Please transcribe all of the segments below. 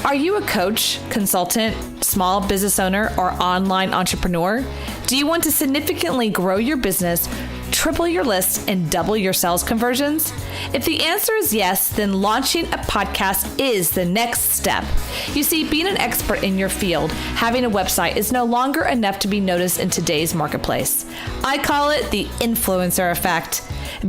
Are you a coach, consultant, small business owner, or online entrepreneur? Do you want to significantly grow your business, triple your list, and double your sales conversions? If the answer is yes, then launching a podcast is the next step. You see, being an expert in your field, having a website is no longer enough to be noticed in today's marketplace. I call it the influencer effect.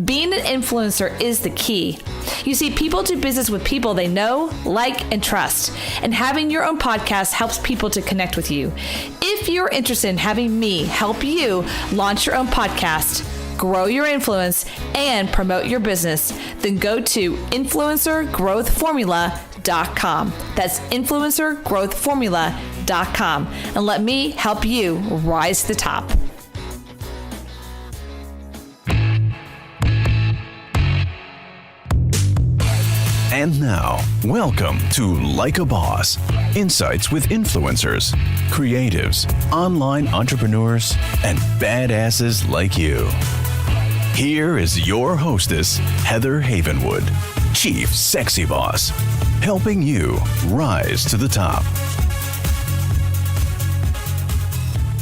Being an influencer is the key. You see, people do business with people they know, like, and trust. And having your own podcast helps people to connect with you. If you're interested in having me help you launch your own podcast, grow your influence, and promote your business, then go to influencergrowthformula.com. That's influencergrowthformula.com. And let me help you rise to the top. And now, welcome to Like a Boss, insights with influencers, creatives, online entrepreneurs, and badasses like you. Here is your hostess, Heather Havenwood, Chief Sexy Boss, helping you rise to the top.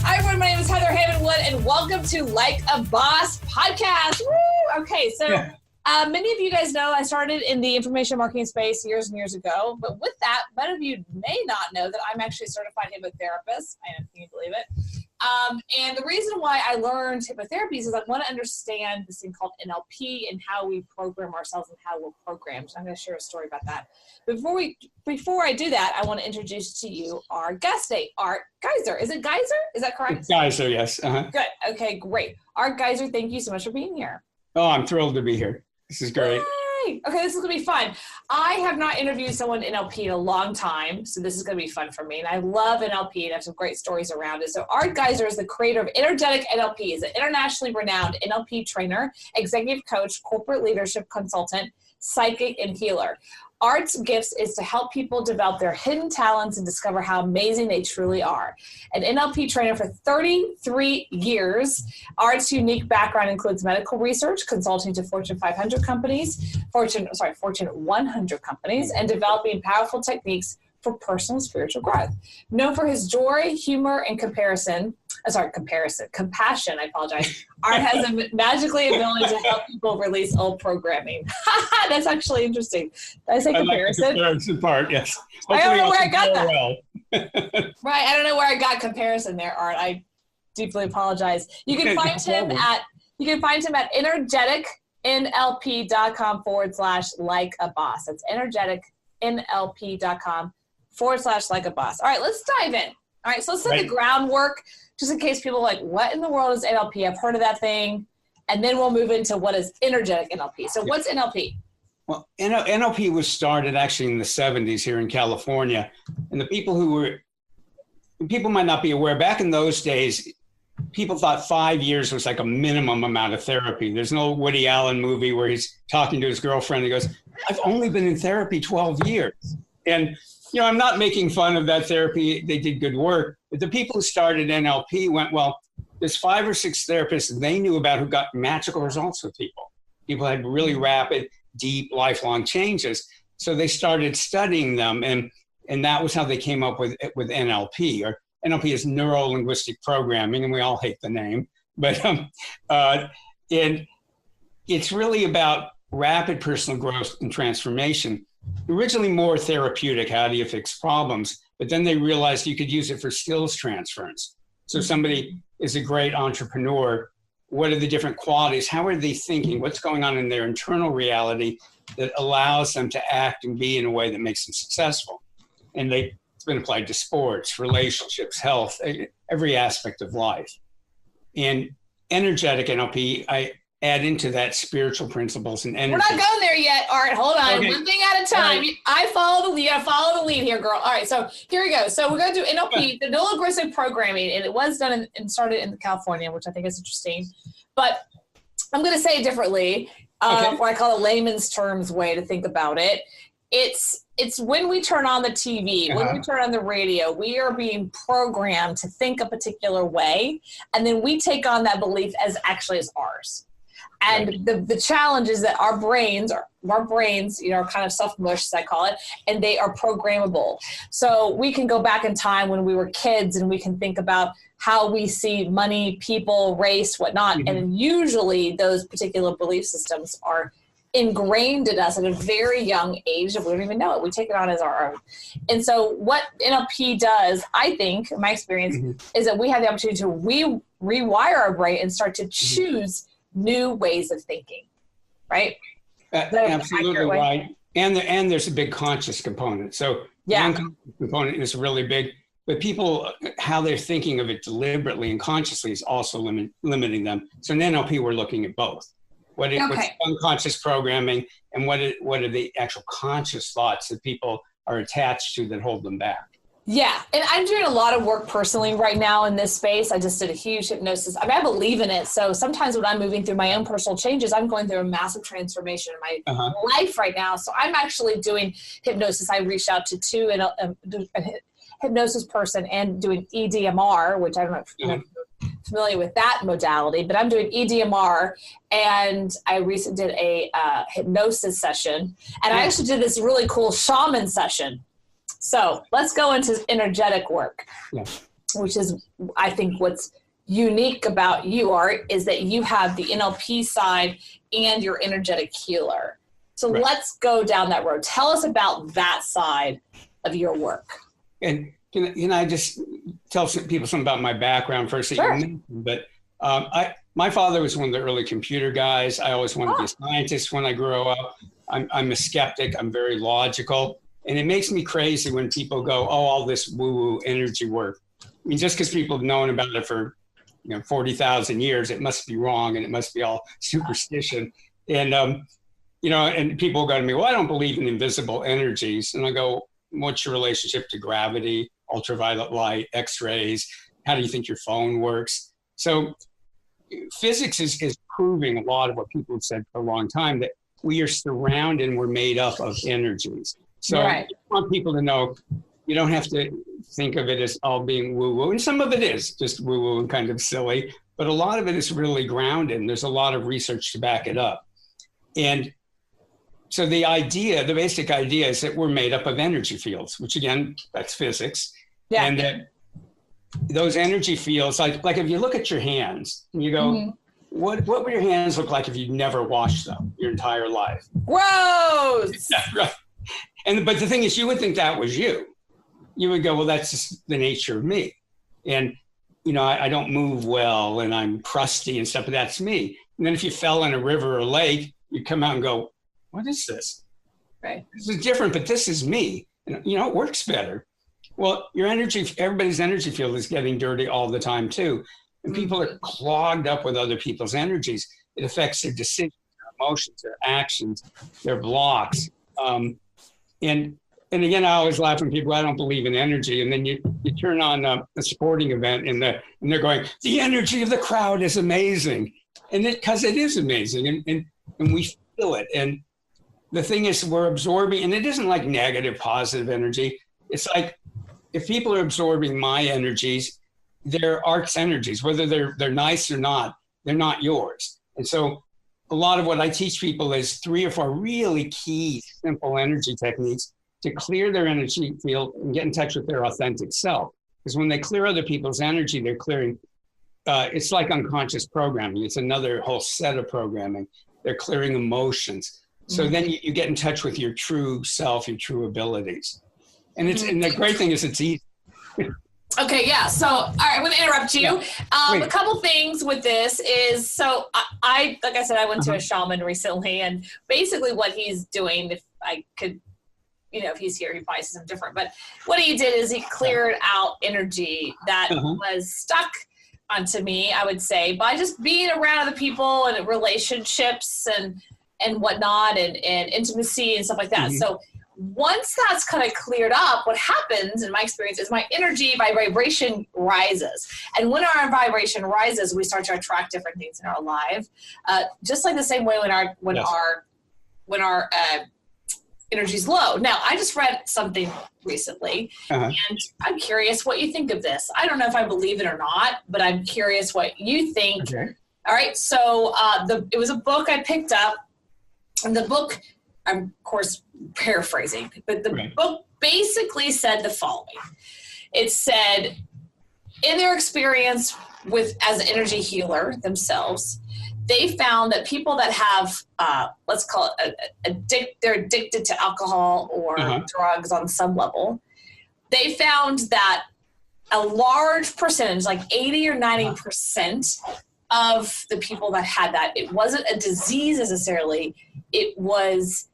Hi, everyone. My name is Heather Havenwood, and welcome to Like a Boss podcast. Woo! Okay, so many of you guys know I started in the information marketing space years and years ago. But with that, many of you may not know that I'm actually a certified hypnotherapist. I know, can you believe it? And the reason why I learned hypnotherapy is I want to understand this thing called NLP and how we program ourselves and how we're programmed. So I'm going to share a story about that. But before I do that, I want to introduce to you our guest today, Art Geiser. Is it Geiser? Is that correct? It's Geiser, yes. Uh-huh. Good. Okay, great. Art Geiser, thank you so much for being here. Oh, I'm thrilled to be here. This is great. Yay! Okay, this is going to be fun. I have not interviewed someone in NLP in a long time, so this is going to be fun for me. And I love NLP and I have some great stories around it. So Art Geiser is the creator of Energetic NLP. He's an internationally renowned NLP trainer, executive coach, corporate leadership consultant, psychic, and healer. Art's gifts is to help people develop their hidden talents and discover how amazing they truly are. An NLP trainer for 33 years, Art's unique background includes medical research, consulting to Fortune 500 companies, Fortune 100 companies, and developing powerful techniques for personal spiritual growth. Known for his joy, humor, and compassion, I apologize. Art has a magically ability to help people release old programming. That's actually interesting. Did I say comparison? Like the comparison part, yes. I don't know where I got that. Well. Right, I don't know where I got comparison there, Art. I deeply apologize. You can find him at energeticinlp.com/like-a-boss. That's energeticinlp.com/like-a-boss. All right, let's dive in. All right, so let's set the groundwork, just in case people are like, what in the world is NLP? I've heard of that thing. And then we'll move into what is energetic NLP. So what's NLP? Well, NLP was started actually in the 70s here in California. And people might not be aware, back in those days, people thought 5 years was like a minimum amount of therapy. There's an old Woody Allen movie where he's talking to his girlfriend. He goes, I've only been in therapy 12 years. And I'm not making fun of that therapy. They did good work. But the people who started NLP went, well, there's 5 or 6 therapists they knew about who got magical results with people. People had really rapid, deep, lifelong changes. So they started studying them. And that was how they came up with NLP. Or NLP is neuro-linguistic programming, and we all hate the name. But and it's really about rapid personal growth and transformation. Originally more therapeutic, how do you fix problems? But then they realized you could use it for skills transference. So somebody is a great entrepreneur. What are the different qualities? How are they thinking? What's going on in their internal reality that allows them to act and be in a way that makes them successful? And it's been applied to sports, relationships, health, every aspect of life. And energetic NLP, I add into that spiritual principles and energy. We're not going there yet, Art. Hold on. Okay. One thing at a time. Right. You gotta follow the lead here, girl. All right, so here we go. So we're gonna do NLP, the neuro-linguistic programming, and it was done and started in California, which I think is interesting. But I'm gonna say it differently, what I call a layman's terms way to think about it. It's when we turn on the TV, when we turn on the radio, we are being programmed to think a particular way, and then we take on that belief as actually as ours. And the challenge is that our brains, are kind of self-mush, as I call it, and they are programmable. So we can go back in time when we were kids and we can think about how we see money, people, race, whatnot. Mm-hmm. And usually those particular belief systems are ingrained in us at a very young age that we don't even know it. We take it on as our own. And so what NLP does, I think, in my experience, is that we have the opportunity to rewire our brain and start to choose new ways of thinking, right? Absolutely right. And there's a big conscious component. So the unconscious component is really big, but people, how they're thinking of it deliberately and consciously is also limiting them. So in NLP, we're looking at both. What's unconscious programming and what are the actual conscious thoughts that people are attached to that hold them back? Yeah. And I'm doing a lot of work personally right now in this space. I just did a huge hypnosis. I believe in it. So sometimes when I'm moving through my own personal changes, I'm going through a massive transformation in my life right now. So I'm actually doing hypnosis. I reached out to two a hypnosis person and doing EDMR, which I don't know if you're familiar with that modality, but I'm doing EDMR, and I recently did a hypnosis session, and I actually did this really cool shaman session. So let's go into energetic work, which is, I think, what's unique about you, Art, is that you have the NLP side and your energetic healer. So let's go down that road. Tell us about that side of your work. And can I just tell some people something about my background first? Sure. But my father was one of the early computer guys. I always wanted to be a scientist when I grew up. I'm a skeptic. I'm very logical. And it makes me crazy when people go, all this woo-woo energy work. I mean, just because people have known about it for 40,000 years, it must be wrong and it must be all superstition. And, and people go to me, well, I don't believe in invisible energies. And I go, what's your relationship to gravity, ultraviolet light, X-rays? How do you think your phone works? So physics is proving a lot of what people have said for a long time, that we are surrounded and we're made up of energies. So I want people to know you don't have to think of it as all being woo-woo. And some of it is just woo-woo and kind of silly, but a lot of it is really grounded. And there's a lot of research to back it up. And so the basic idea is that we're made up of energy fields, which again, that's physics. Yeah. And that those energy fields, like if you look at your hands and you go, what would your hands look like if you'd never washed them your entire life? Gross! That's right. But the thing is, you would think that was you. You would go, well, that's just the nature of me. And, I don't move well and I'm crusty and stuff, but that's me. And then if you fell in a river or lake, you come out and go, what is this? Right. This is different, but this is me. And, it works better. Well, everybody's energy field is getting dirty all the time too. And people are clogged up with other people's energies. It affects their decisions, their emotions, their actions, their blocks. And again, I always laugh when people, I don't believe in energy. And then you turn on a sporting event and they're going, the energy of the crowd is amazing. And because it is amazing and we feel it. And the thing is, we're absorbing, and it isn't like negative, positive energy. It's like, if people are absorbing my energies, they're Art's energies, whether they're nice or not, they're not yours. And so a lot of what I teach people is 3 or 4 really key, simple energy techniques to clear their energy field and get in touch with their authentic self. Because when they clear other people's energy, they're clearing, it's like unconscious programming. It's another whole set of programming. They're clearing emotions. So then you get in touch with your true self, your true abilities. And and the great thing is it's easy. Okay, yeah. So, all right, I'm going to interrupt you. Yeah. A couple things with this is, so I like I said, I went to a shaman recently, and basically what he's doing, if I could, if he's here, he probably says something different, but what he did is he cleared out energy that was stuck onto me, I would say, by just being around other people and relationships and whatnot and intimacy and stuff like that. So once that's kind of cleared up, what happens in my experience is my energy, my vibration rises. And when our vibration rises, we start to attract different things in our life. Just like the same way when our energy's low. Now, I just read something recently, and I'm curious what you think of this. I don't know if I believe it or not, but I'm curious what you think All right. So it was a book I picked up, and the book, I'm of course paraphrasing, but the book basically said the following. It said, in their experience as an energy healer themselves, they found that people that have, let's call it, they're addicted to alcohol or drugs on some level, they found that a large percentage, like 80 or 90% of the people that had that, it wasn't a disease necessarily, it was,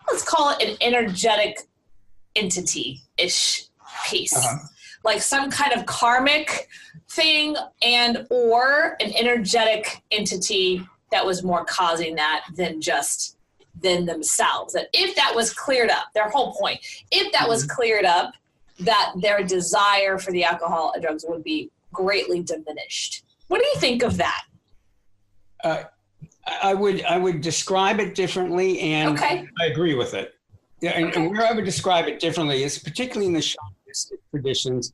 let's call it an energetic entity-ish piece. Like some kind of karmic thing and or an energetic entity that was more causing that than themselves. That if that was cleared up, their whole point, if that was cleared up, that their desire for the alcohol and drugs would be greatly diminished. What do you think of that? I would describe it differently, and I agree with it. Yeah, and where I would describe it differently is particularly in the shamanistic traditions.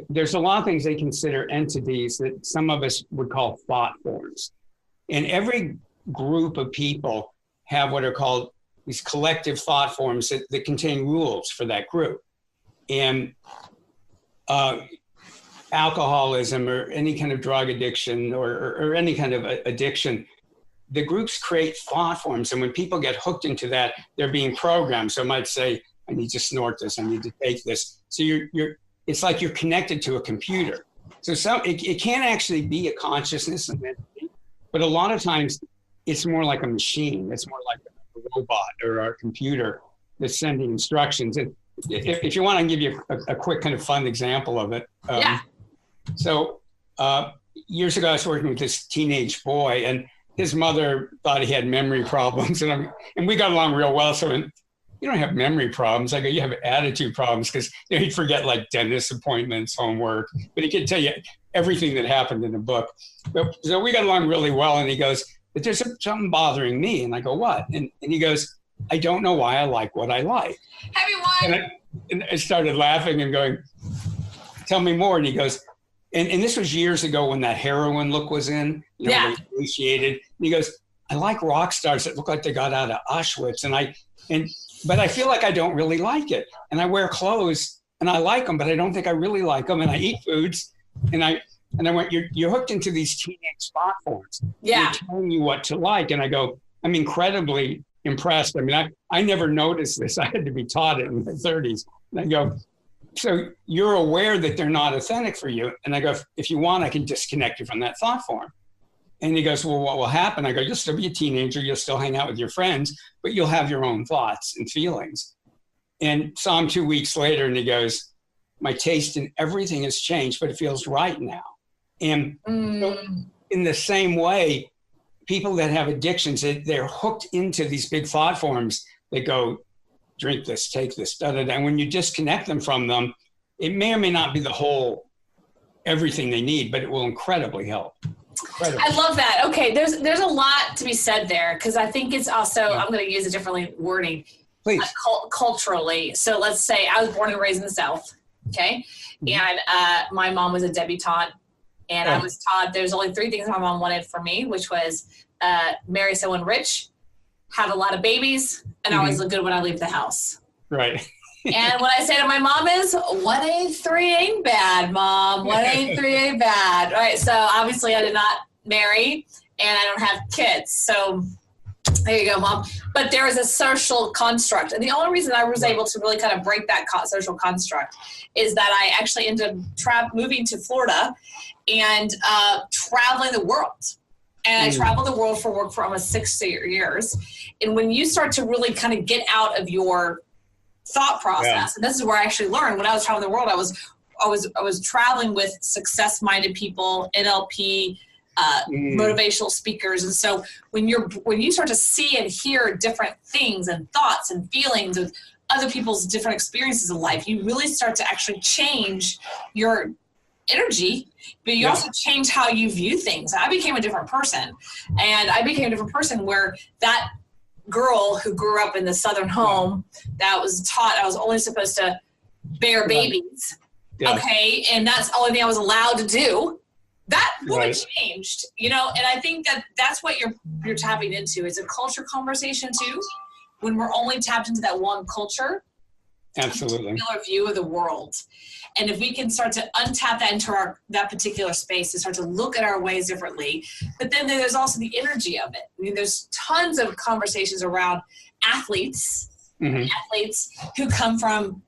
There's a lot of things they consider entities that some of us would call thought forms. And every group of people have what are called these collective thought forms that contain rules for that group. And alcoholism or any kind of drug addiction or any kind of addiction, the groups create thought forms. And when people get hooked into that, they're being programmed. So it might say, I need to snort this, I need to take this. So it's like you're connected to a computer. So it can actually be a consciousness, but a lot of times it's more like a machine. It's more like a robot or a computer that's sending instructions. And if you want, I can give you a quick kind of fun example of it. So years ago, I was working with this teenage boy, and his mother thought he had memory problems, and we got along real well. So you don't have memory problems. I go, you have attitude problems, because he'd forget like dentist appointments, homework, but he could tell you everything that happened in the book. So we got along really well, and he goes, but there's something bothering me. And I go, what? And he goes, I don't know why I like what I like. And I started laughing and going, tell me more. And he goes, and this was years ago when that heroin look was in, they appreciated. And he goes, I like rock stars that look like they got out of Auschwitz. But I feel like I don't really like it. And I wear clothes and I like them, but I don't think I really like them. And I eat foods. And I went, you're hooked into these teenage thought forms. Yeah. They're telling you what to like. And I go, I'm incredibly impressed. I mean, I never noticed this. I had to be taught it in my 30s. And I go, so you're aware that they're not authentic for you. And I go, if you want, I can disconnect you from that thought form. And he goes, well, what will happen? I go, you'll still be a teenager. You'll still hang out with your friends, but you'll have your own thoughts and feelings. And saw him 2 weeks later, and he goes, my taste in everything has changed, but it feels right now. And so in the same way, people that have addictions, they're hooked into these big thought forms. They go, drink this, take this, da-da-da. And when you disconnect them from them, it may or may not be the whole everything they need, but it will incredibly help. Incredible. I love that. Okay, there's a lot to be said there, because I think it's also, I'm going to use a different wording. Please. Culturally. So let's say I was born and raised in the South, okay? And my mom was a debutante, and I was taught there's only 3 things my mom wanted for me, which was marry someone rich, have a lot of babies, and always look good when I leave the house. Right. And what I say to my mom is, 1 ain't 3 ain't bad, Mom. 1 ain't 3 ain't bad. Right. So obviously I did not marry, and I don't have kids. So there you go, Mom. But there is a social construct. And the only reason I was able to really kind of break that social construct is that I actually ended up moving to Florida and traveling the world. And I traveled the world for work for almost 6 years. And when you start to really kind of get out of your thought process, and this is where I actually learned. When I was traveling the world, I was traveling with success-minded people, NLP, motivational speakers. And so when you start to see and hear different things and thoughts and feelings of other people's different experiences in life, you really start to actually change your energy, but you also change how you view things. I became a different person, and I became a different person where that girl who grew up in the Southern home that was taught I was only supposed to bear babies, okay, and that's the only thing I was allowed to do. that would have Right. changed, you know, and I think that that's what you're tapping into. It's a culture conversation too. When we're only tapped into that one culture, Absolutely. particular view of the world. And if we can start to untap that into that particular space and start to look at our ways differently, but then there's also the energy of it. I mean, there's tons of conversations around athletes who come from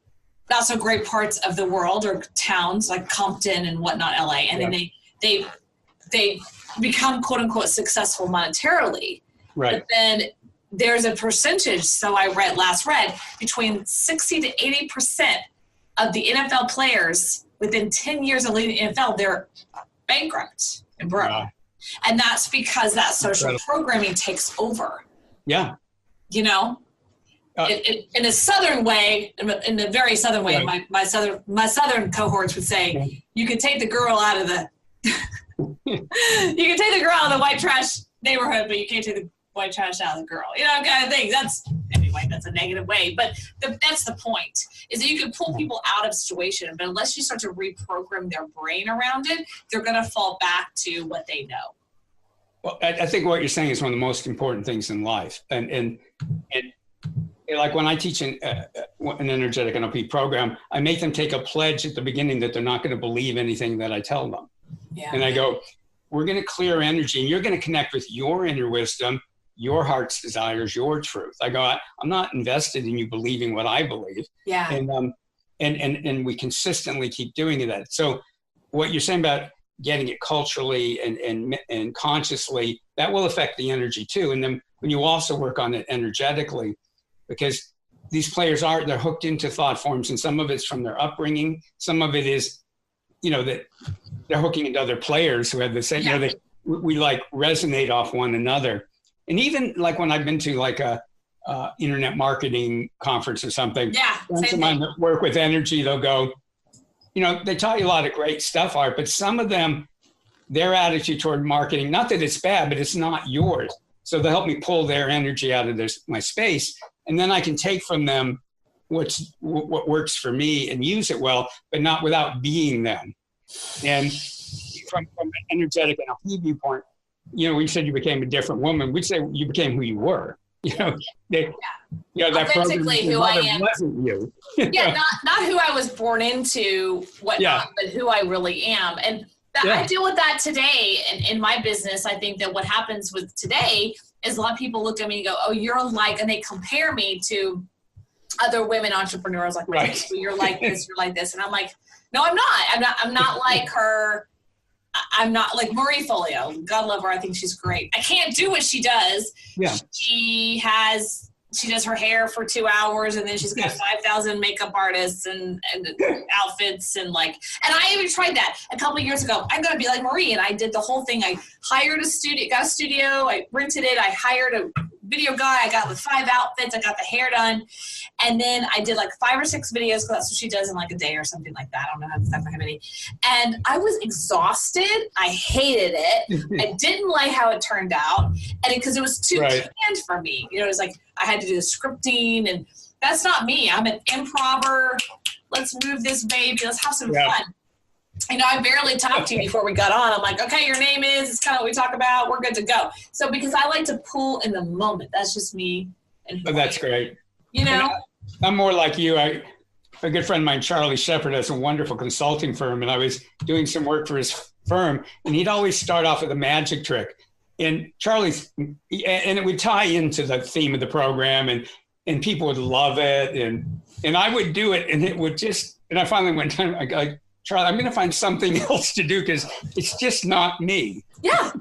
not so great parts of the world or towns like Compton and whatnot, LA, and then they become quote unquote successful monetarily. Right. But then there's a percentage, so I read between 60 to 80% of the NFL players within 10 years of leaving the NFL, they're bankrupt and broke. Wow. And that's because that social Incredible. programming takes over, Yeah. you know? In a southern way, in a very southern way, Right. my southern cohorts would say, you can take the girl out of the you can take the girl out of the white trash neighborhood, but you can't take the white trash out of the girl. You know, kind of thing. That's a negative way, but that's the point. Is that you can pull people out of a situation, but unless you start to reprogram their brain around it, they're going to fall back to what they know. Well, I think what you're saying is one of the most important things in life, and like when I teach an energetic NLP program, I make them take a pledge at the beginning that they're not going to believe anything that I tell them. Yeah. And I go, we're going to clear energy and you're going to connect with your inner wisdom, your heart's desires, your truth. I go, I'm not invested in you believing what I believe. Yeah. And we consistently keep doing that. So what you're saying about getting it culturally and consciously, that will affect the energy too. And then when you also work on it energetically, because these players they're hooked into thought forms, and some of it's from their upbringing. Some of it is, that they're hooking into other players who have the same, we like resonate off one another. And even like when I've been to like a internet marketing conference or something, friends of mine that work with energy, they'll go, they taught you a lot of great stuff, Art, but some of them, their attitude toward marketing, not that it's bad, but it's not yours. So they'll help me pull their energy out of my space. And then I can take from them what works for me and use it well, but not without being them. And from an energetic NLP viewpoint, we said you became a different woman. We'd say you became who you were. That authentically who I am. Wasn't you. Not who I was born into, but who I really am. And I deal with that today in my business. I think that what happens with today is a lot of people look at me and go, oh, you're like, and they compare me to other women entrepreneurs like, right. You're like this, you're like this. And I'm like, no, I'm not. I'm not like her. I'm not like Marie Folio. God love her. I think she's great. I can't do what she does. Yeah. She does her hair for 2 hours, and then she's got 5,000 makeup artists and outfits and I even tried that a couple of years ago. I'm going to be like Marie. And I did the whole thing. I hired got a studio. I rented it. I hired a video guy. I got the 5 outfits. I got the hair done. And then I did 5 or 6 videos, because that's what she does in a day or something like that. I don't know how many. And I was exhausted. I hated it. I didn't like how it turned out. And because it was too canned for me. It was I had to do the scripting, and that's not me. I'm an improver. Let's move this baby. Let's have some fun. I barely talked to you before we got on. I'm like, okay, your name is, it's kind of what we talk about. We're good to go. So because I like to pull in the moment. That's just me. That's great. I'm more like you. A good friend of mine, Charlie Shepard, has a wonderful consulting firm, and I was doing some work for his firm, and he'd always start off with a magic trick. And Charlie's, and it would tie into the theme of the program, and people would love it, and I would do it, and it would just, and I finally went down, like, Charlie, I'm going to find something else to do, because it's just not me. Yeah.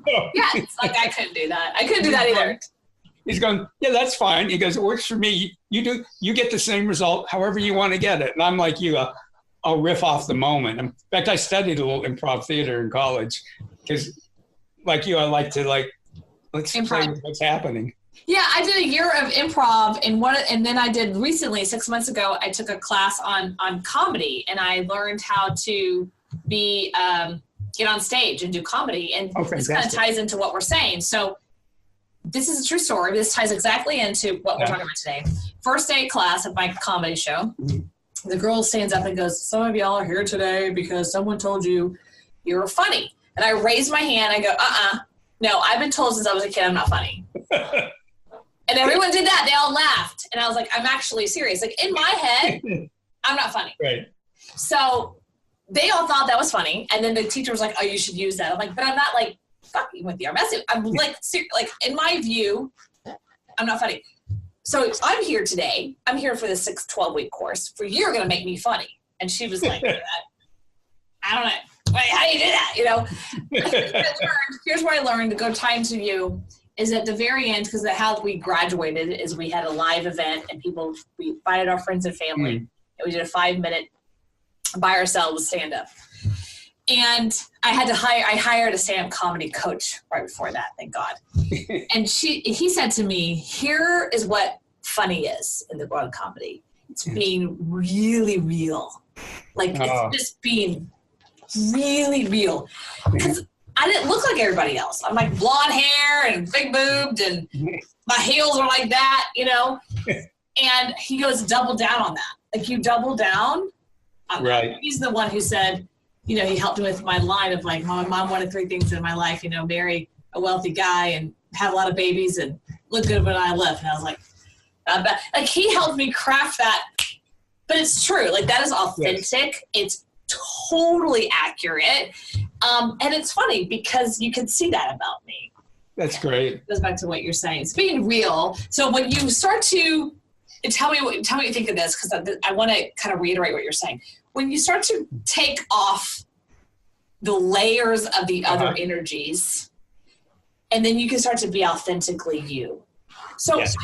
It's I couldn't do that. I couldn't do that either. He's going, yeah, that's fine. He goes, it works for me. You get the same result however you want to get it. And I'm like you, I'll riff off the moment. In fact, I studied a little improv theater in college, because like you, I like to let's play with what's happening. Yeah, I did a year of improv, and then I did recently, 6 months ago, I took a class on comedy, and I learned how to get on stage and do comedy. And this kind of ties into what we're saying. So this is a true story. This ties exactly into what we're talking about today. First day of class at my comedy show, the girl stands up and goes, some of y'all are here today because someone told you were funny. And I raised my hand. I go, no, I've been told since I was a kid I'm not funny. And everyone did that. They all laughed. And I was like, I'm actually serious. Like, in my head, I'm not funny. Right. So they all thought that was funny. And then the teacher was like, oh, you should use that. I'm like, but I'm not like fucking with you. I'm like in my view, I'm not funny. So I'm here today. I'm here for the 12-week course. You're going to make me funny. And she was like, I don't know. Wait, how do you do that? You know, here's where I learned to go tie into you is at the very end, because how we graduated is we had a live event and we invited our friends and family. And we did a 5-minute by ourselves stand up. And I hired a stand-up comedy coach right before that, thank God. And he said to me, here is what funny is in the world of comedy. It's being really real. Like, it's just being really real. Because I didn't look like everybody else. I'm like blonde hair and big boobed and my heels are like that, you know? And he goes, double down on that. Like, you double down on that. He's the one who said, you know, he helped me with my line of like, my mom wanted 3 things in my life, you know, marry a wealthy guy and have a lot of babies and look good when I left. And I was like, like, he helped me craft that. But it's true. Like, that is authentic. Yes. It's totally accurate. And it's funny because you can see that about me. That's great. It goes back to what you're saying. It's being real. So when you start to tell me what you think of this, because I want to kind of reiterate what you're saying. When you start to take off the layers of the other energies, and then you can start to be authentically you. So yes.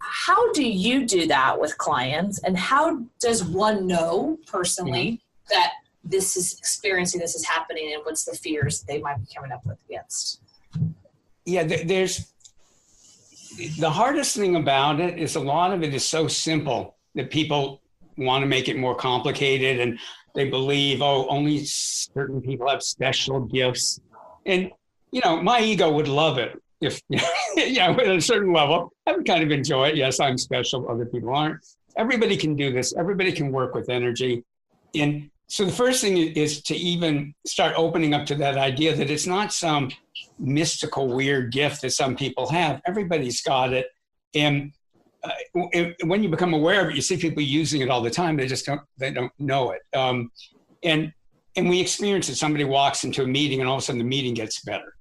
How do you do that with clients, and how does one know personally that this is happening, and what's the fears they might be coming up with against? Yeah, there's the hardest thing about it is a lot of it is so simple that people want to make it more complicated, and they believe, only certain people have special gifts. And, you know, my ego would love it if, at a certain level, I would kind of enjoy it. Yes, I'm special, other people aren't. Everybody can do this. Everybody can work with energy. And so the first thing is to even start opening up to that idea that it's not some mystical, weird gift that some people have. Everybody's got it. And when you become aware of it, you see people using it all the time. They don't know it. And we experience it. Somebody walks into a meeting and all of a sudden the meeting gets better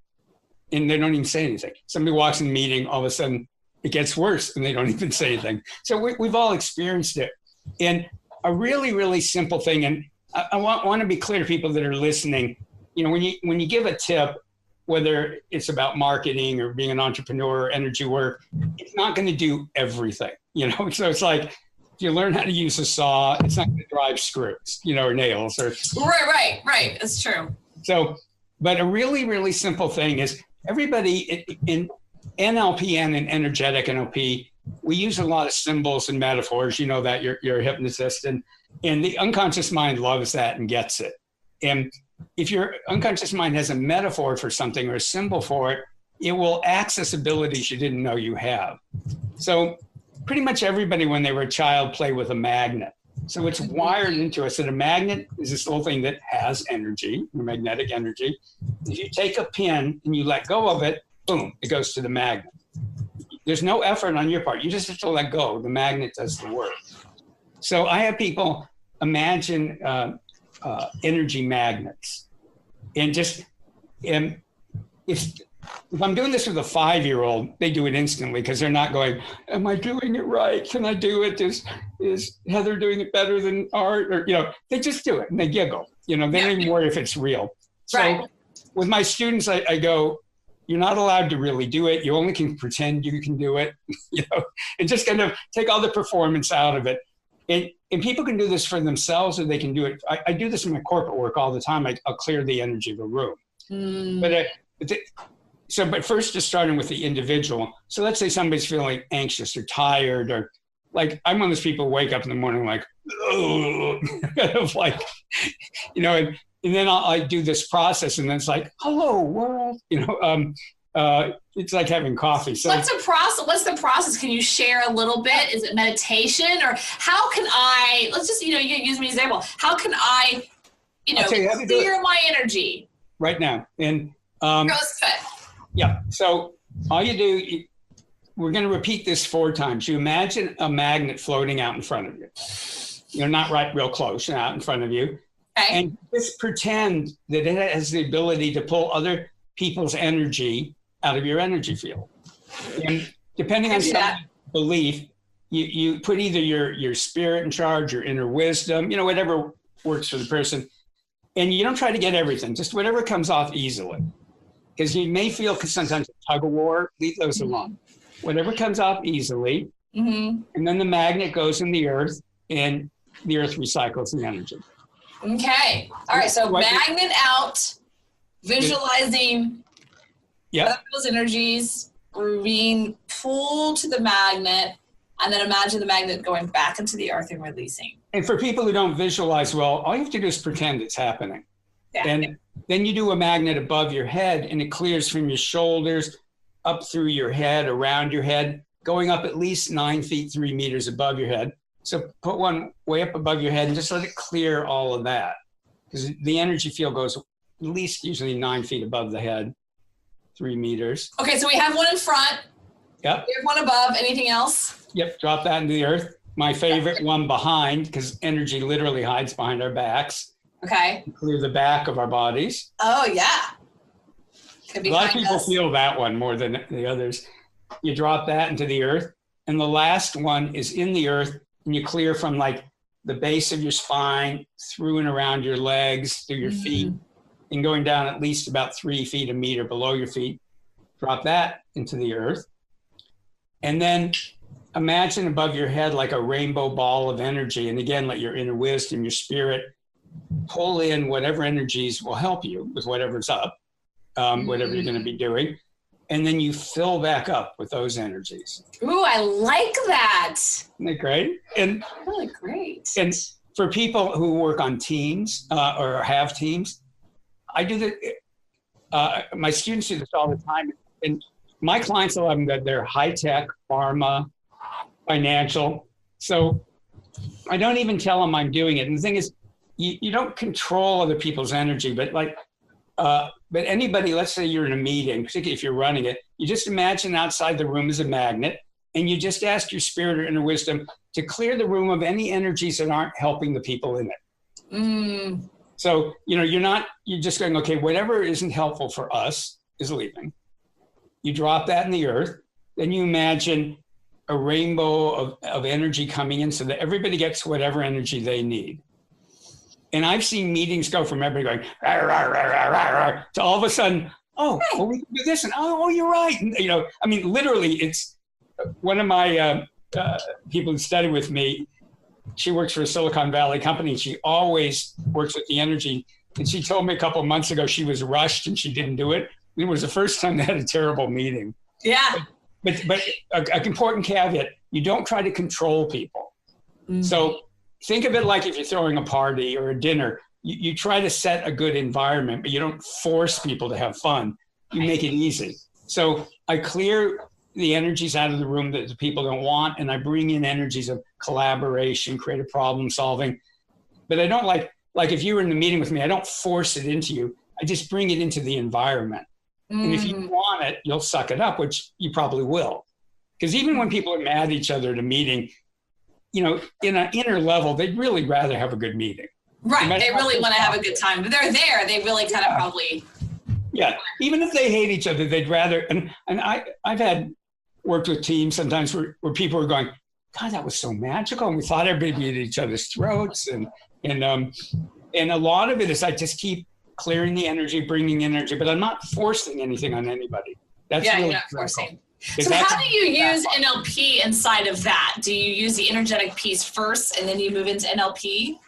and they don't even say anything. Somebody walks in the meeting, all of a sudden it gets worse and they don't even say anything. So we've all experienced it. And a really, really simple thing. And I want to be clear to people that are listening, you know, when you give a tip, whether it's about marketing or being an entrepreneur or energy work, it's not going to do everything, you know? So it's like, if you learn how to use a saw, it's not going to drive screws, you know, or nails or. Right. That's true. So, but a really, really simple thing is everybody in NLP and in energetic NLP, we use a lot of symbols and metaphors, you know, that you're a hypnotist and the unconscious mind loves that and gets it. And if your unconscious mind has a metaphor for something or a symbol for it, it will access abilities you didn't know you have. So pretty much everybody, when they were a child, played with a magnet. So it's wired into us that a magnet is this little thing that has energy, magnetic energy. If you take a pin and you let go of it, boom, it goes to the magnet. There's no effort on your part. You just have to let go. The magnet does the work. So I have people imagine energy magnets. And just, if I'm doing this with a 5-year-old, they do it instantly because they're not going, am I doing it right? Can I do it? Is Heather doing it better than Art? Or, you know, they just do it and they giggle. You know, they don't even worry if it's real. So with my students, I go, you're not allowed to really do it. You only can pretend you can do it, you know, and just kind of take all the performance out of it. And people can do this for themselves, or they can do it. I do this in my corporate work all the time. I'll clear the energy of a room. But first, just starting with the individual. So let's say somebody's feeling anxious or tired, or like I'm one of those people who wake up in the morning like, oh, kind of like, you know, and then I do this process, and then it's like, hello, world, you know. It's like having coffee. So what's the process? Can you share a little bit? Is it meditation, or how can I, let's just, you know, you use me as an example. How can I, you know, clear my energy? right now. And Let's do it. yeah, so all you do, we're going to repeat this 4 times. You imagine a magnet floating out in front of you. You're not right real close, out in front of you. Okay. And just pretend that it has the ability to pull other people's energy out of your energy field. And depending on some belief, you put either your spirit in charge, your inner wisdom, whatever works for the person. And you don't try to get everything, just whatever comes off easily. Because you may feel sometimes a tug of war, leave those alone. Whatever comes off easily, and then the magnet goes in the earth, and the earth recycles the energy. Okay. All right. So magnet out, visualizing those energies being pulled to the magnet, and then imagine the magnet going back into the earth and releasing. And for people who don't visualize well, all you have to do is pretend it's happening. Yeah. And then you do a magnet above your head, and it clears from your shoulders up through your head, around your head, going up at least 9 feet, 3 meters above your head. So put one way up above your head and just let it clear all of that. Because the energy field goes at least usually 9 feet above the head, 3 meters. Okay, so we have one in front. Yep. We have one above. Anything else? Yep, drop that into the earth. My favorite one behind, because energy literally hides behind our backs. Okay. Clear the back of our bodies. Oh, yeah. A lot of people feel that one more than the others. You drop that into the earth. And the last one is in the earth, and you clear from like the base of your spine through and around your legs, through your feet, and going down at least about 3 feet, a meter below your feet. Drop that into the earth. And then imagine above your head like a rainbow ball of energy. And again, let your inner wisdom, your spirit, pull in whatever energies will help you with whatever's up, whatever you're going to be doing. And then you fill back up with those energies. Ooh, I like that. Isn't that great? And really great. And for people who work on teams or have teams, I do that. My students do this all the time. And my clients, a lot of them, that they're high tech, pharma, financial. So I don't even tell them I'm doing it. And the thing is, you don't control other people's energy, but but anybody, let's say you're in a meeting, particularly if you're running it, you just imagine outside the room is a magnet, and you just ask your spirit or inner wisdom to clear the room of any energies that aren't helping the people in it. So, you're just going, okay, whatever isn't helpful for us is leaving. You drop that in the earth, then you imagine a rainbow of energy coming in so that everybody gets whatever energy they need. And I've seen meetings go from everybody going, rah, rah, rah, rah, rah, rah, to all of a sudden, we can do this. And, you're right. And, literally, it's one of my people who study with me. She works for a Silicon Valley company. And she always works with the energy. And she told me a couple of months ago she was rushed and she didn't do it. It was the first time they had a terrible meeting. Yeah. But an important caveat, you don't try to control people. So think of it like if you're throwing a party or a dinner, you try to set a good environment, but you don't force people to have fun. You make it easy. So I clear the energies out of the room that the people don't want, and I bring in energies of collaboration, creative problem solving. But I don't like if you were in the meeting with me, I don't force it into you. I just bring it into the environment. And if you want it, you'll suck it up, which you probably will. Because even when people are mad at each other at a meeting, in an inner level, they'd really rather have a good meeting. Right. They really want to have a good time. But they're there. They really kind of probably. Yeah. Even if they hate each other, they'd rather. And I've worked with teams sometimes where people are going, God, that was so magical. And we thought everybody would be at each other's throats. And a lot of it is I just keep clearing the energy, bringing energy, but I'm not forcing anything on anybody. That's really you're not forcing. So how do you use NLP inside of that? Do you use the energetic piece first and then you move into NLP?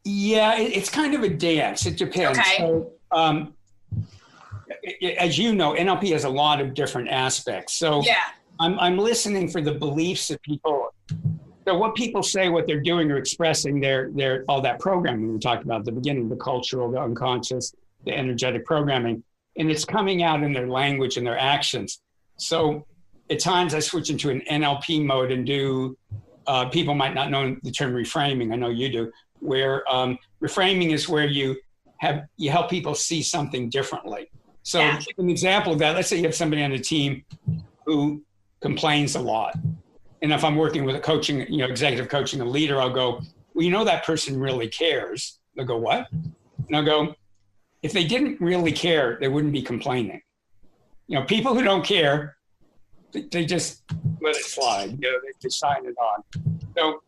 Yeah, it's kind of a dance. It depends. Okay. So, as you know, NLP has a lot of different aspects. So I'm listening for the beliefs of people. So what people say, what they're doing or expressing, their all that programming we talked about at the beginning, the cultural, the unconscious, the energetic programming, and it's coming out in their language and their actions. So at times I switch into an NLP mode and do, people might not know the term reframing, I know you do, where reframing is where you you help people see something differently. So Yeah. an example of that, let's say you have somebody on the team who complains a lot. And if I'm working with a coaching, executive coaching, a leader, I'll go, well, that person really cares. They'll go, what? And I'll go, if they didn't really care, they wouldn't be complaining. People who don't care, they just let it slide. They just sign it on. So,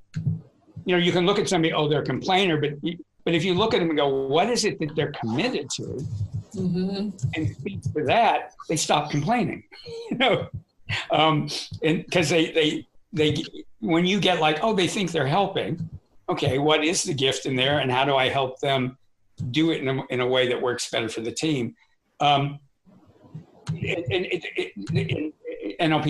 you can look at somebody, they're a complainer, but if you look at them and go, what is it that they're committed to? Mm-hmm. And speak to that, they stop complaining. And because they when you get like, they think they're helping. Okay, what is the gift in there, and how do I help them do it in a way that works better for the team? NLP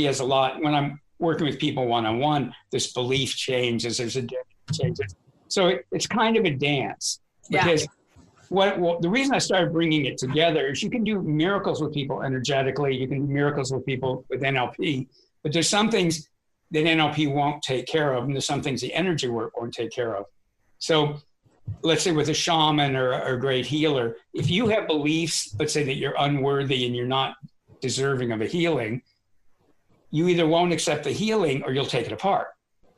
has a lot. When I'm working with people one-on-one, this belief changes. There's a changes. So it's kind of a dance, because the reason I started bringing it together is you can do miracles with people energetically. You can do miracles with people with NLP, but there's some things that NLP won't take care of, and there's some things the energy work won't take care of. So let's say with a shaman or a great healer, if you have beliefs, let's say that you're unworthy and you're not deserving of a healing, you either won't accept the healing or you'll take it apart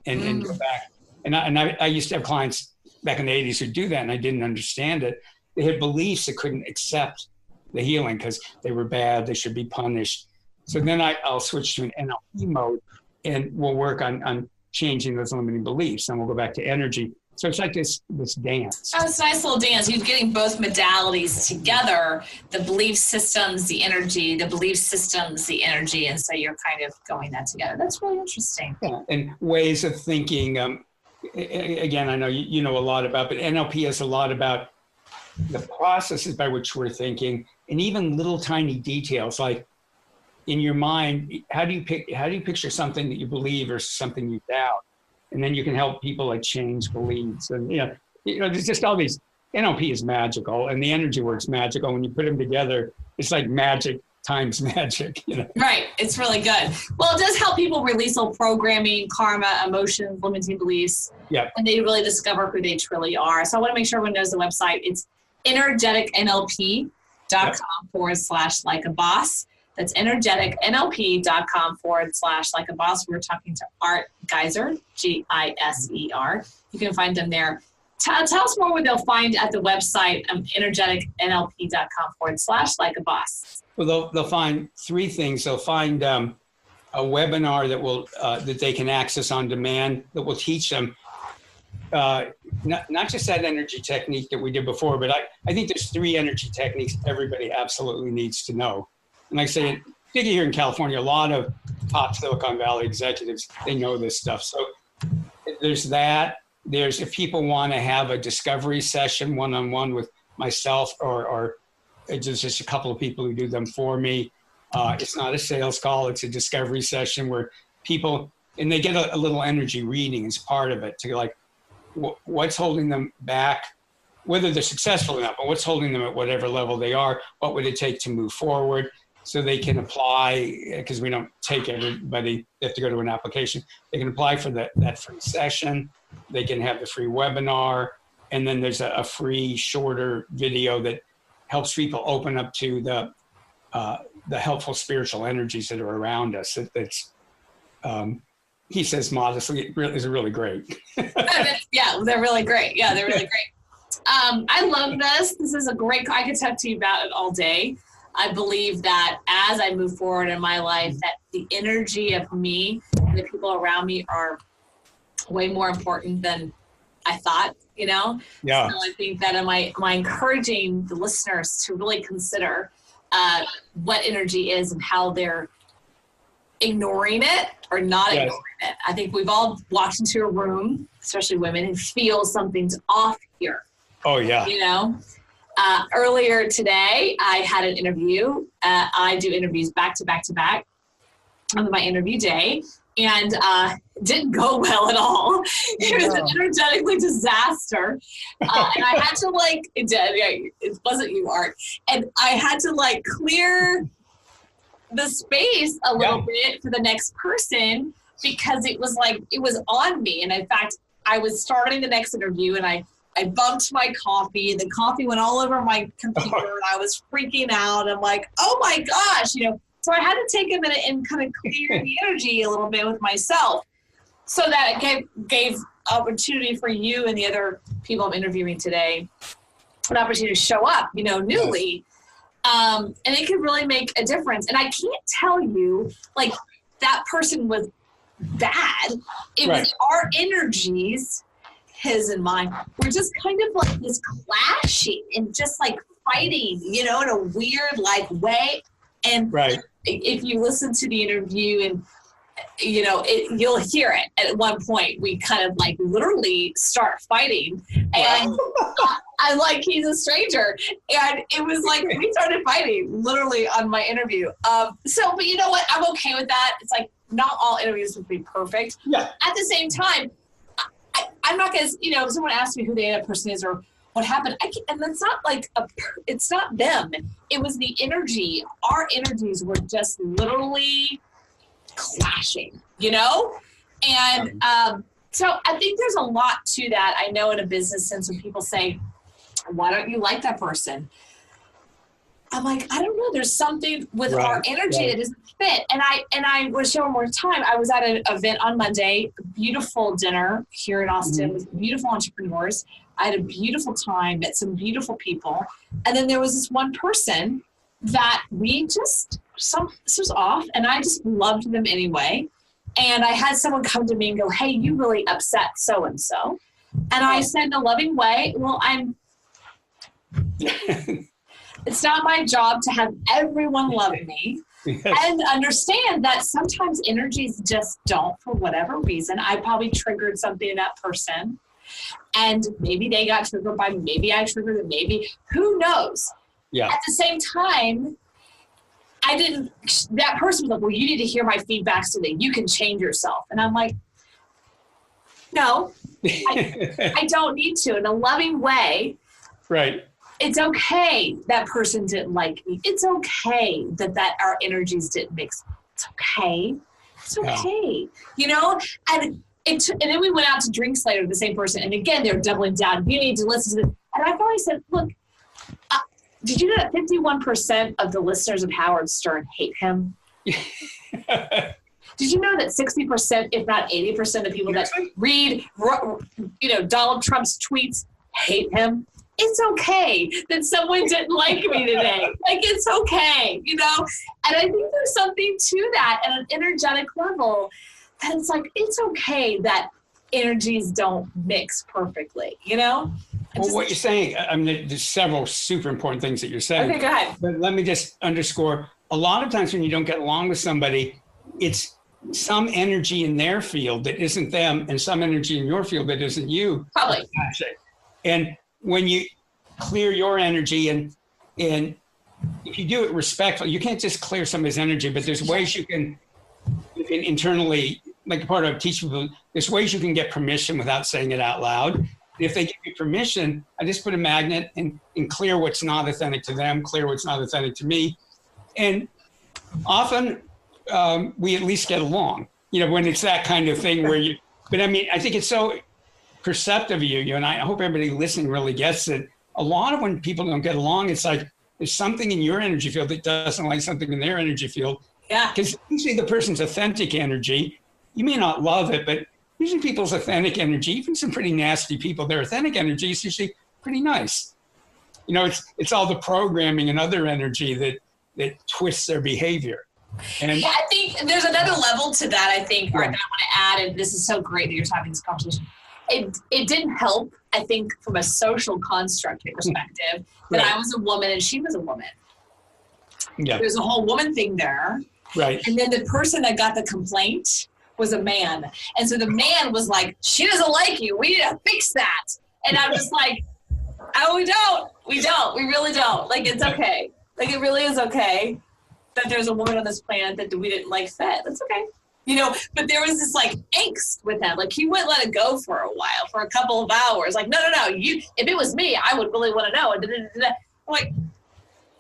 and go back. And I used to have clients back in the 80s who do that, and I didn't understand it. They had beliefs that couldn't accept the healing because they were bad, they should be punished. So then I'll switch to an NLP mode, and we'll work on changing those limiting beliefs, and we'll go back to energy. So it's like this dance. Oh, it's a nice little dance. You're getting both modalities together, the belief systems, the energy, the belief systems, the energy. And so you're kind of going that together. That's really interesting. Yeah, and ways of thinking. Again, I know you know a lot about, but NLP is a lot about the processes by which we're thinking, and even little tiny details like in your mind, how do you picture something that you believe or something you doubt? And then you can help people like change beliefs. And, there's just all these, NLP is magical, and the energy work's magical. When you put them together, it's like magic times magic, Right. It's really good. Well, it does help people release old programming, karma, emotions, limiting beliefs. Yeah. And they really discover who they truly are. So I want to make sure everyone knows the website. It's energeticnlp.com/like-a-boss. That's energeticnlp.com/like-a-boss. We're talking to Art Giser, Giser. You can find them there. Tell us more what they'll find at the website, energeticnlp.com/like-a-boss. Well, they'll find three things. They'll find a webinar that they can access on demand that will teach them not just that energy technique that we did before, but I think there's 3 energy techniques everybody absolutely needs to know. And like I say, particularly here in California, a lot of top Silicon Valley executives, they know this stuff. So there's that. There's, if people want to have a discovery session one-on-one with myself or just a couple of people who do them for me. It's not a sales call. It's a discovery session where people, and they get a little energy reading as part of it to like, what's holding them back, whether they're successful or not, but what's holding them at whatever level they are, what would it take to move forward so they can apply, because we don't take everybody, they have to go to an application. They can apply for that free session. They can have the free webinar. And then there's a free shorter video that helps people open up to the helpful spiritual energies that are around us. That's, he says modestly, is really great. Yeah, they're really great. Yeah, they're really great. I love this. This is a great, I could talk to you about it all day. I believe that as I move forward in my life, that the energy of me and the people around me are way more important than I thought, Yeah. So I think that am I encouraging the listeners to really consider what energy is and how they're ignoring it or not ignoring it. I think we've all walked into a room, especially women, and feel something's off here. Oh, yeah. Earlier today, I had an interview. I do interviews back to back to back on my interview day, and didn't go well at all. It was an energetically disaster. And I had to it wasn't you, Art. And I had to clear the space a little bit for the next person because it was on me. And in fact, I was starting the next interview and I I bumped my coffee. The coffee went all over my computer, and I was freaking out. I'm like, oh my gosh, So I had to take a minute and kind of clear the energy a little bit with myself, so that it gave opportunity for you and the other people I'm interviewing today an opportunity to show up, newly. And it could really make a difference. And I can't tell you, like, that person was bad. It was our energies, his and mine, were just kind of like this clashing and just like fighting, in a weird like way. And if you listen to the interview and, you'll hear it at one point. We kind of like literally start fighting, and I'm like, he's a stranger. And it was like, we started fighting literally on my interview. But you know what? I'm okay with that. It's like, not all interviews would be perfect. Yeah. At the same time, I'm not going to, if someone asks me who the other person is or what happened, and it's not like, it's not them. It was the energy. Our energies were just literally clashing, And so I think there's a lot to that. I know in a business sense, when people say, why don't you like that person? I'm like, I don't know. There's something with our energy that doesn't fit. And I was showing more time. I was at an event on Monday, beautiful dinner here in Austin with beautiful entrepreneurs. I had a beautiful time, met some beautiful people. And then there was this one person that this was off, and I just loved them anyway. And I had someone come to me and go, hey, you really upset so-and-so. And I said in a loving way, well, it's not my job to have everyone love me. And understand that sometimes energies just don't, for whatever reason. I probably triggered something in that person, and maybe they got triggered by me. Maybe I triggered it. Maybe, who knows? Yeah. At the same time, that person was like, well, you need to hear my feedback so that you can change yourself. And I'm like, no, I don't need to. In a loving way. Right. It's okay that person didn't like me. It's okay that our energies didn't mix. It's okay. It's okay. And then we went out to drinks later with the same person. And again, they're doubling down. You need to listen to this. And I finally said, look, did you know that 51% of the listeners of Howard Stern hate him? Did you know that 60%, if not 80% of people that read, Donald Trump's tweets hate him? It's okay that someone didn't like me today. Like, it's okay, And I think there's something to that at an energetic level. That it's like, it's okay that energies don't mix perfectly, Well, what you're saying, there's several super important things that you're saying. Okay, go ahead. But let me just underscore, a lot of times when you don't get along with somebody, it's some energy in their field that isn't them, and some energy in your field that isn't you. Probably. And when you clear your energy, and if you do it respectfully, you can't just clear somebody's energy, but there's ways you can internally, like part of teach people, there's ways you can get permission without saying it out loud. If they give you permission, I just put a magnet and clear what's not authentic to them, clear what's not authentic to me. And often we at least get along, when it's that kind of thing where but I think it's so perceptive of you, and I hope everybody listening really gets it. A lot of when people don't get along, it's like there's something in your energy field that doesn't like something in their energy field. Yeah. Because usually the person's authentic energy, you may not love it, but usually people's authentic energy, even some pretty nasty people, their authentic energy is usually pretty nice. It's all the programming and other energy that twists their behavior. And I think there's another level to that, I think, or that I want to add, and this is so great that you're having this conversation. It didn't help, I think, from a social construct perspective, that I was a woman and she was a woman. Yeah. There's a whole woman thing there. Right. And then the person that got the complaint was a man. And so the man was like, she doesn't like you. We need to fix that. And I'm just like, oh, we don't. We really don't. Like, it's okay. Like, it really is okay that there's a woman on this planet that we didn't like fit. That's okay. But there was this like angst with him. Like, he wouldn't let it go for a while, for a couple of hours. Like, no. If it was me, I would really want to know. And I'm like,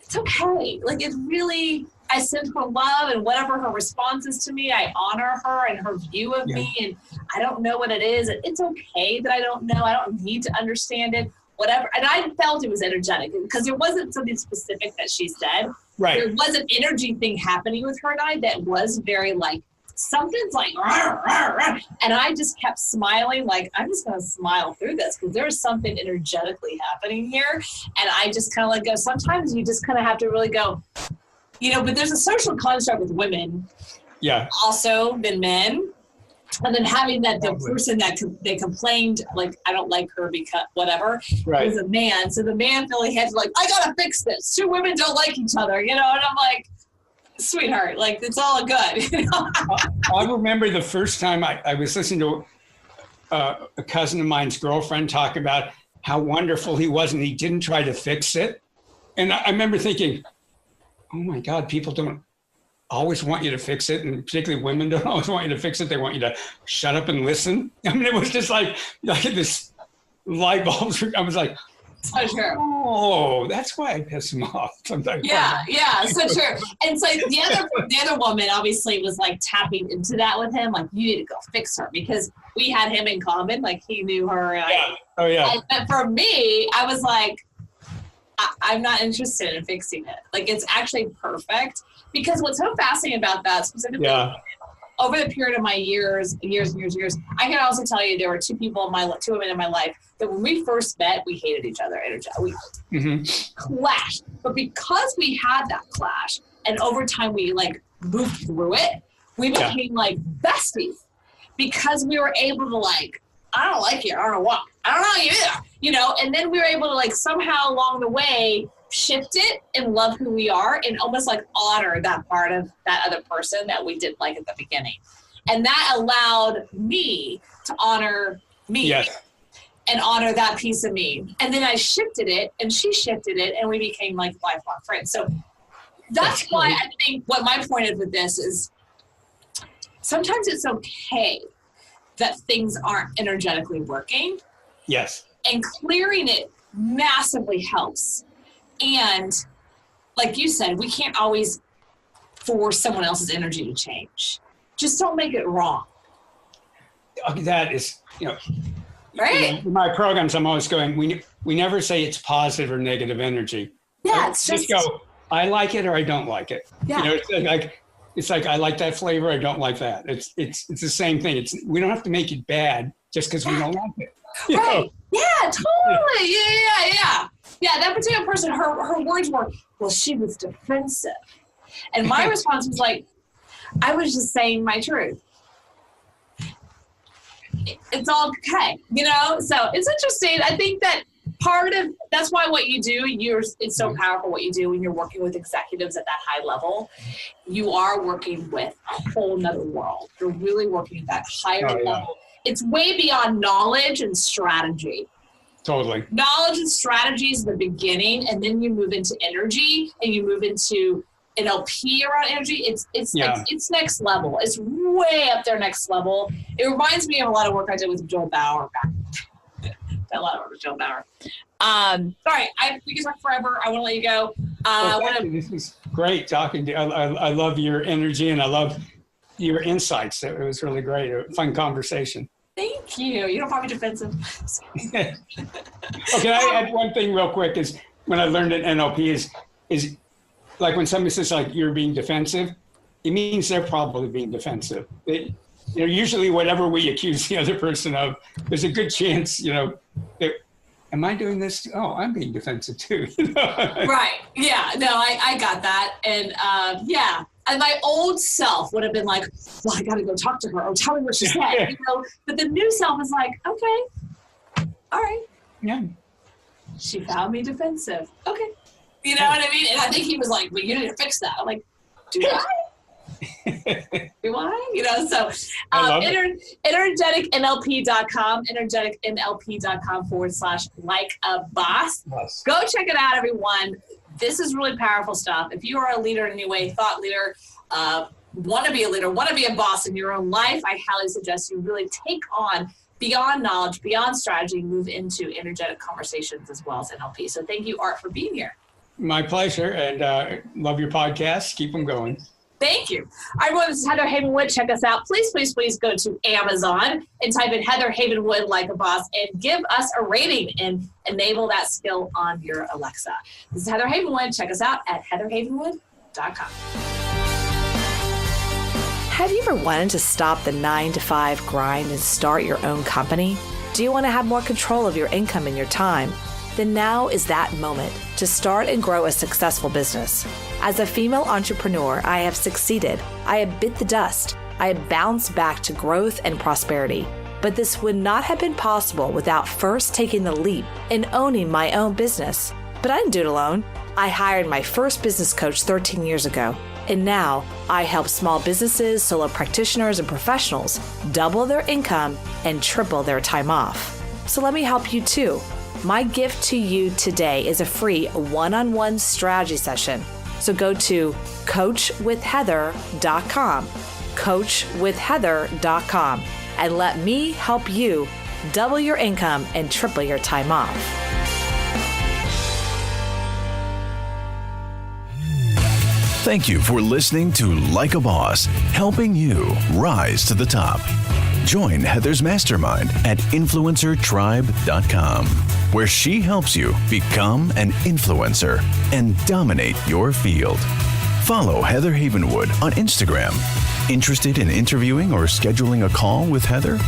it's okay. Like, it really, I send her love, and whatever her response is to me, I honor her and her view of me. And I don't know what it is. It's okay that I don't know. I don't need to understand it, whatever. And I felt it was energetic because there wasn't something specific that she said. Right. There was an energy thing happening with her and I that was very like, something's like, rah, rah, rah. And I just kept smiling, like, I'm just going to smile through this because there's something energetically happening here. And I just kind of like go, sometimes you just kind of have to really go, you know, but there's a social construct with women also than men. And then having that the person that they complained, like, I don't like her because whatever, was a man. So the man really had to like, I got to fix this. Two women don't like each other, you know? And I'm like, sweetheart, like, it's all good. You know? I remember the first time I was listening to a cousin of mine's girlfriend talk about how wonderful he was and he didn't try to fix it. And I remember thinking, oh my God, people don't always want you to fix it. And particularly women don't always want you to fix it. They want you to shut up and listen. I mean, it was just like this light bulb. I was like, so true. Oh, that's why I piss him off sometimes. Yeah, so true. And so the other woman obviously was like tapping into that with him, like, you need to go fix her because we had him in common, like he knew her. And but for me, I was like, I'm not interested in fixing it. Like, it's actually perfect because what's so fascinating about that specifically. Over the period of my years, I can also tell you there were two women in my life that when we first met, we hated each other. We clashed. But because we had that clash, and over time we like moved through it, we became like besties because we were able to like, I don't like you. I don't know what. I don't know you either. You know, and then we were able to like somehow along the way shift it and love who we are and almost like honor that part of that other person that we didn't like at the beginning. And that allowed me to honor me and honor that piece of me. And then I shifted it and she shifted it and we became like lifelong friends. So that's why I think what my point is with this is sometimes it's okay that things aren't energetically working. Yes. And clearing it massively helps. And like you said, we can't always force someone else's energy to change. Just don't make it wrong. That is, right? In my programs, I'm always going, we never say it's positive or negative energy. Yeah, it's just go, I like it or I don't like it. Yeah. It's like I like that flavor, I don't like that. It's the same thing. We don't have to make it bad just because we don't like it. Right. Yeah, totally. Yeah. Yeah, that particular person, her words were, well, she was defensive. And my response was like, I was just saying my truth. It's all okay, So it's interesting. I think that that's why what you do, it's so powerful what you do when you're working with executives at that high level. You are working with a whole nother world. You're really working at that higher level. It's way beyond knowledge and strategy. Totally. Knowledge and strategy is the beginning, and then you move into energy, and you move into NLP around energy. It's next level. It's way up there next level. It reminds me of a lot of work I did with Joel Bauer back. A lot of work with Joel Bauer. Sorry, we can talk forever. I want to let you go. This is great talking to you. I love your energy, and I love your insights. It was really great. A fun conversation. Thank you. You don't find me defensive. Okay, I add one thing real quick is when I learned at NLP is like when somebody says like you're being defensive, it means they're probably being defensive. Usually whatever we accuse the other person of, there's a good chance, that, am I doing this? Oh, I'm being defensive too. Right. Yeah. No, I got that. And and my old self would have been like, well, I got to go talk to her or tell me what she said. But the new self is like, okay, all right. Yeah. She found me defensive. Okay. You know what I mean? And I think he was like, well, you need to fix that. I'm like, do I? Do I? So energeticnlp.com, energeticnlp.com/like-a-boss. Yes. Go check it out, everyone. This is really powerful stuff. If you are a leader in any way, thought leader, want to be a leader, want to be a boss in your own life, I highly suggest you really take on beyond knowledge, beyond strategy, move into energetic conversations as well as NLP. So thank you, Art, for being here. My pleasure, and love your podcast. Keep them going. Thank you. Everyone, this is Heather Havenwood. Check us out. Please, please, please go to Amazon and type in Heather Havenwood Like a Boss and give us a rating and enable that skill on your Alexa. This is Heather Havenwood. Check us out at heatherhavenwood.com. Have you ever wanted to stop the 9-to-5 grind and start your own company? Do you want to have more control of your income and your time? Then now is that moment to start and grow a successful business. As a female entrepreneur, I have succeeded. I have bit the dust. I have bounced back to growth and prosperity. But this would not have been possible without first taking the leap and owning my own business. But I didn't do it alone. I hired my first business coach 13 years ago. And now I help small businesses, solo practitioners, and professionals double their income and triple their time off. So let me help you too. My gift to you today is a free one-on-one strategy session. So go to coachwithheather.com, coachwithheather.com, and let me help you double your income and triple your time off. Thank you for listening to Like a Boss, helping you rise to the top. Join Heather's mastermind at influencertribe.com, where she helps you become an influencer and dominate your field. Follow Heather Havenwood on Instagram. Interested in interviewing or scheduling a call with Heather?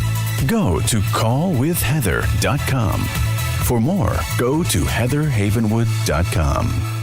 Go to callwithheather.com. For more, go to heatherhavenwood.com.